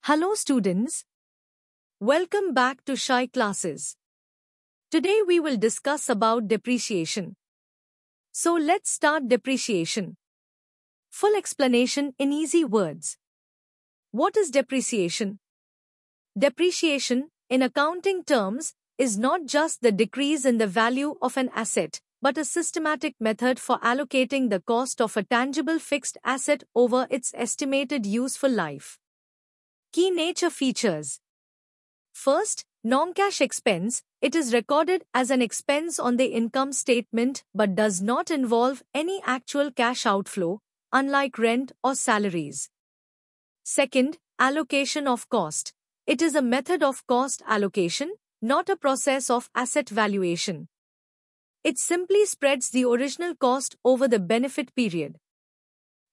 Hello students, welcome back to Shy Classes. Today we will discuss about depreciation. So let's start depreciation. Full explanation in easy words. What is depreciation? Depreciation, in accounting terms, is not just the decrease in the value of an asset, but a systematic method for allocating the cost of a tangible fixed asset over its estimated useful life. Key nature features. First, non-cash expense. It is recorded as an expense on the income statement but does not involve any actual cash outflow, unlike rent or salaries. Second, allocation of cost. It is a method of cost allocation, not a process of asset valuation. It simply spreads the original cost over the benefit period.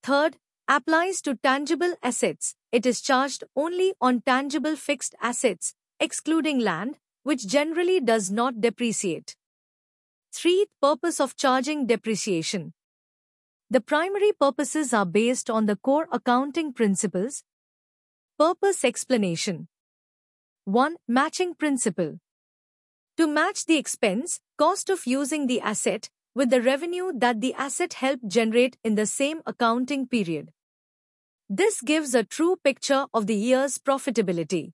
Third, applies to tangible assets. It is charged only on tangible fixed assets, excluding land, which generally does not depreciate. 3. Purpose of charging depreciation. The primary purposes are based on the core accounting principles. Purpose explanation. 1. Matching principle. To match the expense, cost of using the asset with the revenue that the asset helped generate in the same accounting period. This gives a true picture of the year's profitability.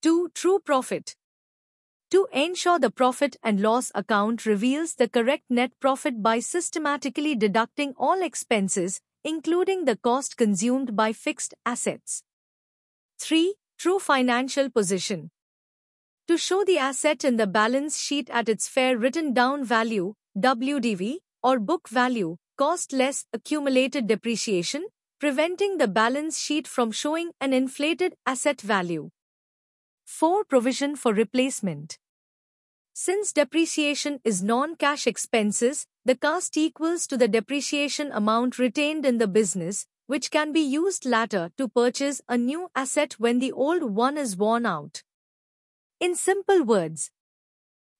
2. True profit. To ensure the profit and loss account reveals the correct net profit by systematically deducting all expenses, including the cost consumed by fixed assets. 3. True financial position. To show the asset in the balance sheet at its fair written down value, WDV, or book value, cost less accumulated depreciation, preventing the balance sheet from showing an inflated asset value. 4. Provision for replacement. Since depreciation is non-cash expenses, the cost equals to the depreciation amount retained in the business, which can be used later to purchase a new asset when the old one is worn out. In simple words,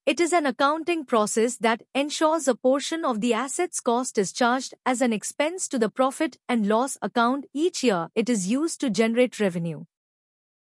it is an accounting process that ensures a portion of the asset's cost is charged as an expense to the profit and loss account each year it is used to generate revenue.